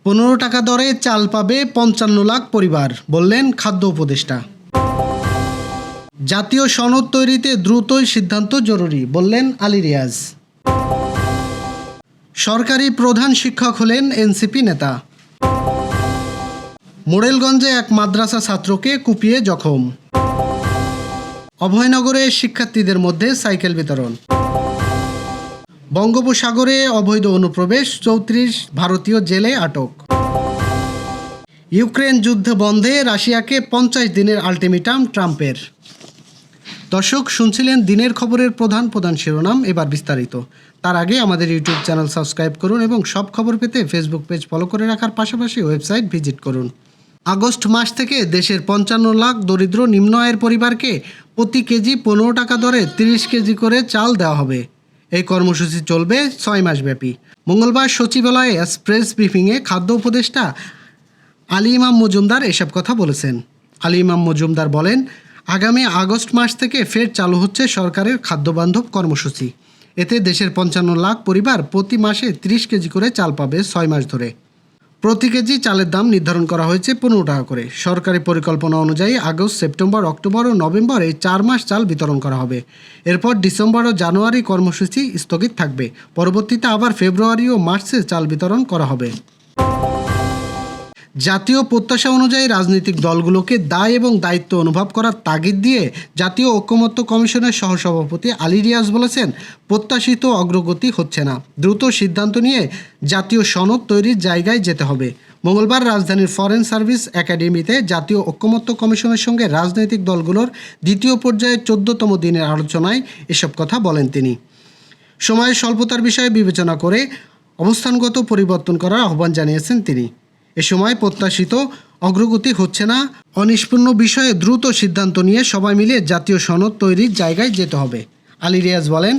15 টাকা দরে চাল পাবে 55 লাখ পরিবার, বললেন খাদ্য উপদেষ্টা। জাতীয় সনদ তৈরিতে দ্রুতই সিদ্ধান্ত জরুরি, বললেন আলী রিয়াজ। সরকারি প্রধান শিক্ষক হলেন এনসিপি নেতা। মোড়েলগঞ্জে এক মাদ্রাসা ছাত্রকে কুপিয়ে জখম। অভয়নগরে শিক্ষার্থীদের মধ্যে সাইকেল বিতরণ। বঙ্গোপসাগরে অবৈধ অনুপ্রবেশ, 34 ভারতীয় জেলে আটক। ইউক্রেন যুদ্ধ বন্ধে রাশিয়াকে 50 দিনের আলটিমেটাম ট্রাম্পের। দর্শক, শুনছিলেন দিনের খবরের প্রধান শিরোনাম। এবার বিস্তারিত। তার আগে আমাদের ইউটিউব চ্যানেল সাবস্ক্রাইব করুন এবং সব খবর পেতে ফেসবুক পেজ ফলো করে রাখার পাশাপাশি ওয়েবসাইট ভিজিট করুন। আগস্ট মাস থেকে দেশের 55 লাখ দরিদ্র নিম্ন আয়ের পরিবারকে প্রতি কেজি 15 টাকা দরে 30 কেজি করে চাল দেওয়া হবে। এই কর্মসূচি চলবে 6 মাসব্যাপী। মঙ্গলবার সচিবালয়ে প্রেস ব্রিফিংয়ে খাদ্য উপদেষ্টা আলী ইমাম মজুমদার এসব কথা বলেছেন। আলী ইমাম মজুমদার বলেন, আগামী আগস্ট মাস থেকে ফের চালু হচ্ছে সরকারের খাদ্যবান্ধব কর্মসূচি। এতে দেশের 55 লাখ পরিবার প্রতি মাসে 30 কেজি করে চাল পাবে 6 মাস ধরে। প্রতি কেজি চালের দাম নির্ধারণ করা হয়েছে 15 টাকা করে। সরকারি পরিকল্পনা অনুযায়ী আগস্ট, সেপ্টেম্বর, অক্টোবর ও নভেম্বর এই 4 মাস চাল বিতরণ করা হবে। এরপর ডিসেম্বর ও জানুয়ারি কর্মসূচি স্থগিত থাকবে। পরবর্তীতে আবার ফেব্রুয়ারি ও মার্চে চাল বিতরণ করা হবে। জাতীয় প্রত্যাশা অনুযায়ী রাজনৈতিক দলগুলোকে দায় এবং দায়িত্ব অনুভব করার তাগিদ দিয়ে জাতীয় ঐকমত্য কমিশনের সহসভাপতি আলী রিয়াজ বলেছেন, প্রত্যাশিত অগ্রগতি হচ্ছে না। দ্রুত সিদ্ধান্ত নিয়ে জাতীয় সনদ তৈরির জায়গায় যেতে হবে। মঙ্গলবার রাজধানীর ফরেন সার্ভিস একাডেমিতে জাতীয় ঐকমত্য কমিশনের সঙ্গে রাজনৈতিক দলগুলোর দ্বিতীয় পর্যায়ে 14তম দিনের আলোচনায় এসব কথা বলেন তিনি। সময়ের স্বল্পতার বিষয়ে বিবেচনা করে অবস্থানগত পরিবর্তন করার আহ্বান জানিয়েছেন তিনি। এ সময় প্রত্যাশিত অগ্রগতি হচ্ছে না, অনিষ্পন্ন বিষয়ে দ্রুত সিদ্ধান্ত নিয়ে সবাই মিলে জাতীয় সনদ তৈরির জায়গায় যেতে হবে। আলী রিয়াজ বলেন,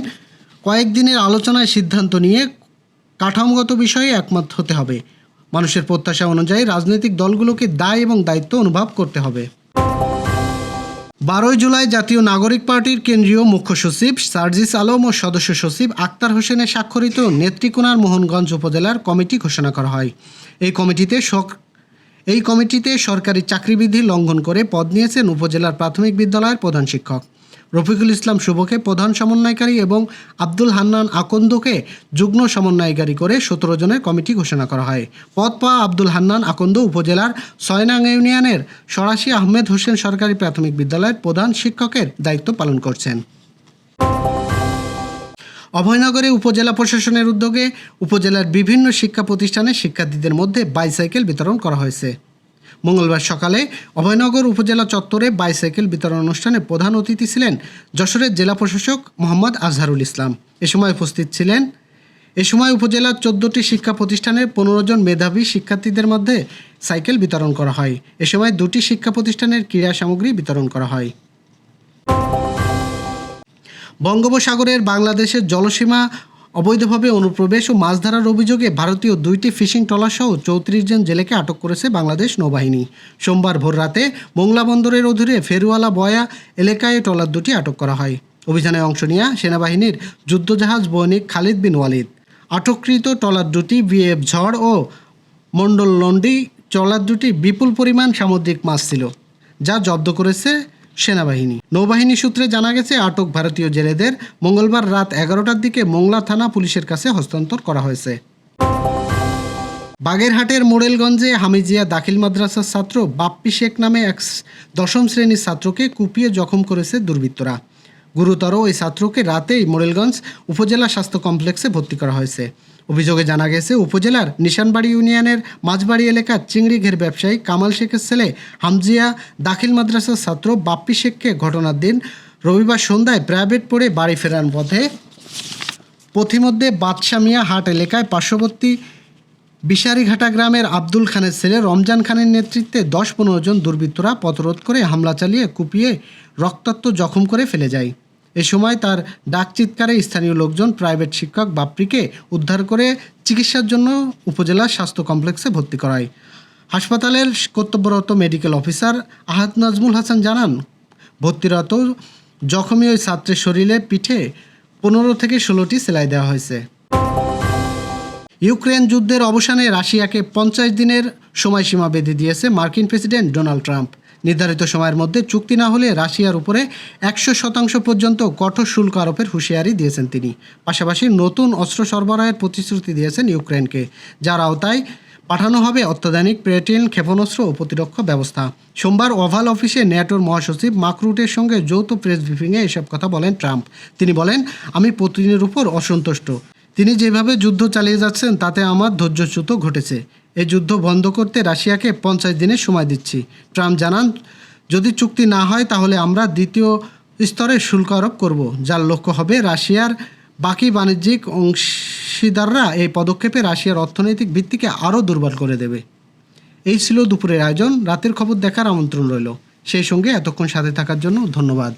কয়েকদিনের আলোচনায় সিদ্ধান্ত নিয়ে কাঠামোগত বিষয়ে একমত হতে হবে। মানুষের প্রত্যাশা অনুযায়ী রাজনৈতিক দলগুলোকে দায় এবং দায়িত্ব অনুভব করতে হবে। 12 জুলাই জাতীয় নাগরিক পার্টির কেন্দ্রীয় মুখ্য সচিব সার্জিস আলম ও সদস্য সচিব আক্তার হোসেনের স্বাক্ষরিত নেত্রীকোনার মোহনগঞ্জ উপজেলার কমিটি ঘোষণা করা হয়। এই কমিটিতে সরকারি চাকরিবিধি লঙ্ঘন করে পদ নিয়েছেন উপজেলার প্রাথমিক বিদ্যালয়ের প্রধান শিক্ষক রফিকুল ইসলাম শুভকে প্রধান সমন্বয়কারী এবং আব্দুল হান্নান আকন্দকে যুগ্ম সমন্বয়কারী করে 17 জনের কমিটি ঘোষণা করা হয়। পদ পাওয়া আব্দুল হান্নান আকন্দ উপজেলার 6 নং ইউনিয়নের সরাসি আহমেদ হোসেন সরকারি প্রাথমিক বিদ্যালয়ের প্রধান শিক্ষকের দায়িত্ব পালন করছেন। অভয়নগরে উপজেলা প্রশাসনের উদ্যোগে উপজেলার বিভিন্ন শিক্ষা প্রতিষ্ঠানের শিক্ষার্থীদের মধ্যে বাইসাইকেল বিতরণ করা হয়েছে। মঙ্গলবার সকালে অভয়নগর উপজেলা চত্বরে বাইসাইকেল বিতরণ অনুষ্ঠানে প্রধান অতিথি ছিলেন যশোরের জেলা প্রশাসক মোহাম্মদ আজহারুল ইসলাম। এ সময় উপজেলার 14টি শিক্ষা প্রতিষ্ঠানের 15 জন মেধাবী শিক্ষার্থীদের মধ্যে সাইকেল বিতরণ করা হয়। এ সময় 2টি শিক্ষা প্রতিষ্ঠানের ক্রীড়া সামগ্রী বিতরণ করা হয়। বঙ্গোপসাগরের বাংলাদেশের জলসীমা অবৈধভাবে অনুপ্রবেশ ও মাছ ধরার অভিযোগে ভারতীয় 2টি ফিশিং ট্রলারসহ 34 জন জেলেকে আটক করেছে বাংলাদেশ নৌবাহিনী। সোমবার ভোররাতে মোংলা বন্দরের অধীনে ফেরুয়ালা বয়া এলাকায় ট্রলার 2টি আটক করা হয়। অভিযানে অংশ নেয়া সেনাবাহিনীর যুদ্ধজাহাজ বণিক খালিদ বিন ওয়ালিদ। আটককৃত ট্রলার 2টি বিএফ ঝড় ও মন্ডল লন্ডি। ট্রলার 2টি বিপুল পরিমাণ সামুদ্রিক মাছ ছিল, যা জব্দ করেছে সেনাবাহিনী। নৌবাহিনী সূত্রে জানা গেছে, আটক ভারতীয় জেলেদের মঙ্গলবার রাত 11টার দিকে মোংলা থানা পুলিশের কাছে হস্তান্তর করা হয়েছে। বাগেরহাটের মোড়েলগঞ্জে হামিজিয়া দাখিল মাদ্রাসার ছাত্র বাপ্পি শেখ নামে এক 10ম শ্রেণীর ছাত্রকে কুপিয়ে জখম করেছে দুর্বৃত্তরা। গুরুতর ওই ছাত্রকে রাতেই মোড়েলগঞ্জ উপজেলা স্বাস্থ্য কমপ্লেক্সে ভর্তি করা হয়েছে। অভিযোগে জানা গেছে, উপজেলার নিশানবাড়ি ইউনিয়নের মাঝবাড়ি এলাকার চিংড়ি ঘের ব্যবসায়ী কামাল শেখের ছেলে হামজিয়া দাখিল মাদ্রাসার ছাত্র বাপ্পি শেখকে ঘটনার দিন রবিবার সন্ধ্যায় প্রাইভেট পড়ে বাড়ি ফেরার পথে পথিমধ্যে বাদশা মিয়া হাট এলাকায় পার্শ্ববর্তী বিশারিঘাটা গ্রামের আব্দুল খানের ছেলে রমজান খানের নেতৃত্বে 10-15 জন দুর্বৃত্তরা পথরোধ করে হামলা চালিয়ে কুপিয়ে রক্তাক্ত জখম করে ফেলে যায়। এ সময় তার ডাক চিৎকারে স্থানীয় লোকজন প্রাইভেট শিক্ষক বাপ্পিকে উদ্ধার করে চিকিৎসার জন্য উপজেলা স্বাস্থ্য কমপ্লেক্সে ভর্তি করায়। হাসপাতালের কর্তব্যরত মেডিকেল অফিসার আহাদ নাজমুল হাসান জানান, ভর্তিরত জখমী ওই ছাত্রের শরীরে পিঠে 15 থেকে 16টি সেলাই দেওয়া হয়েছে। ইউক্রেন যুদ্ধের অবসানে রাশিয়াকে 50 দিনের সময়সীমা বেঁধে দিয়েছে মার্কিন প্রেসিডেন্ট ডোনাল্ড ট্রাম্প। নির্ধারিত সময়ের মধ্যে চুক্তি না হলে রাশিয়ার উপরে 100% পর্যন্ত কঠোর শুল্ক আরোপের হুঁশিয়ারি দিয়েছেন তিনি। পাশাপাশি নতুন অস্ত্র সরবরাহের প্রতিশ্রুতি দিয়েছেন ইউক্রেনকে, যার আওতায় পাঠানো হবে অত্যাধুনিক প্লেটিন ক্ষেপণাস্ত্র ও প্রতিরক্ষা ব্যবস্থা। সোমবার ওভাল অফিসে ন্যাটোর মহাসচিব মার্ক রুটের সঙ্গে যৌথ প্রেস ব্রিফিংয়ে এসব কথা বলেন ট্রাম্প। তিনি বলেন, আমি পুতিনের উপর অসন্তুষ্ট। তিনি যেভাবে যুদ্ধ চালিয়ে যাচ্ছেন তাতে আমার ধৈর্যচ্যুত ঘটেছে। এই যুদ্ধ বন্ধ করতে রাশিয়াকে 50 দিনের সময় দিচ্ছি। ট্রাম্প জানান, যদি চুক্তি না হয় তাহলে আমরা দ্বিতীয় স্তরের শুল্ক আরোপ করব, যার লক্ষ্য হবে রাশিয়ার বাকি বাণিজ্যিক অংশীদাররা এই পদক্ষেপে রাশিয়ার অর্থনৈতিক ভিত্তিকে আরও দুর্বল করে দেবে। এই ছিল দুপুরের আয়োজন। রাতের খবর দেখার আমন্ত্রণ রইল। সেই সঙ্গে এতক্ষণ সাথে থাকার জন্য ধন্যবাদ।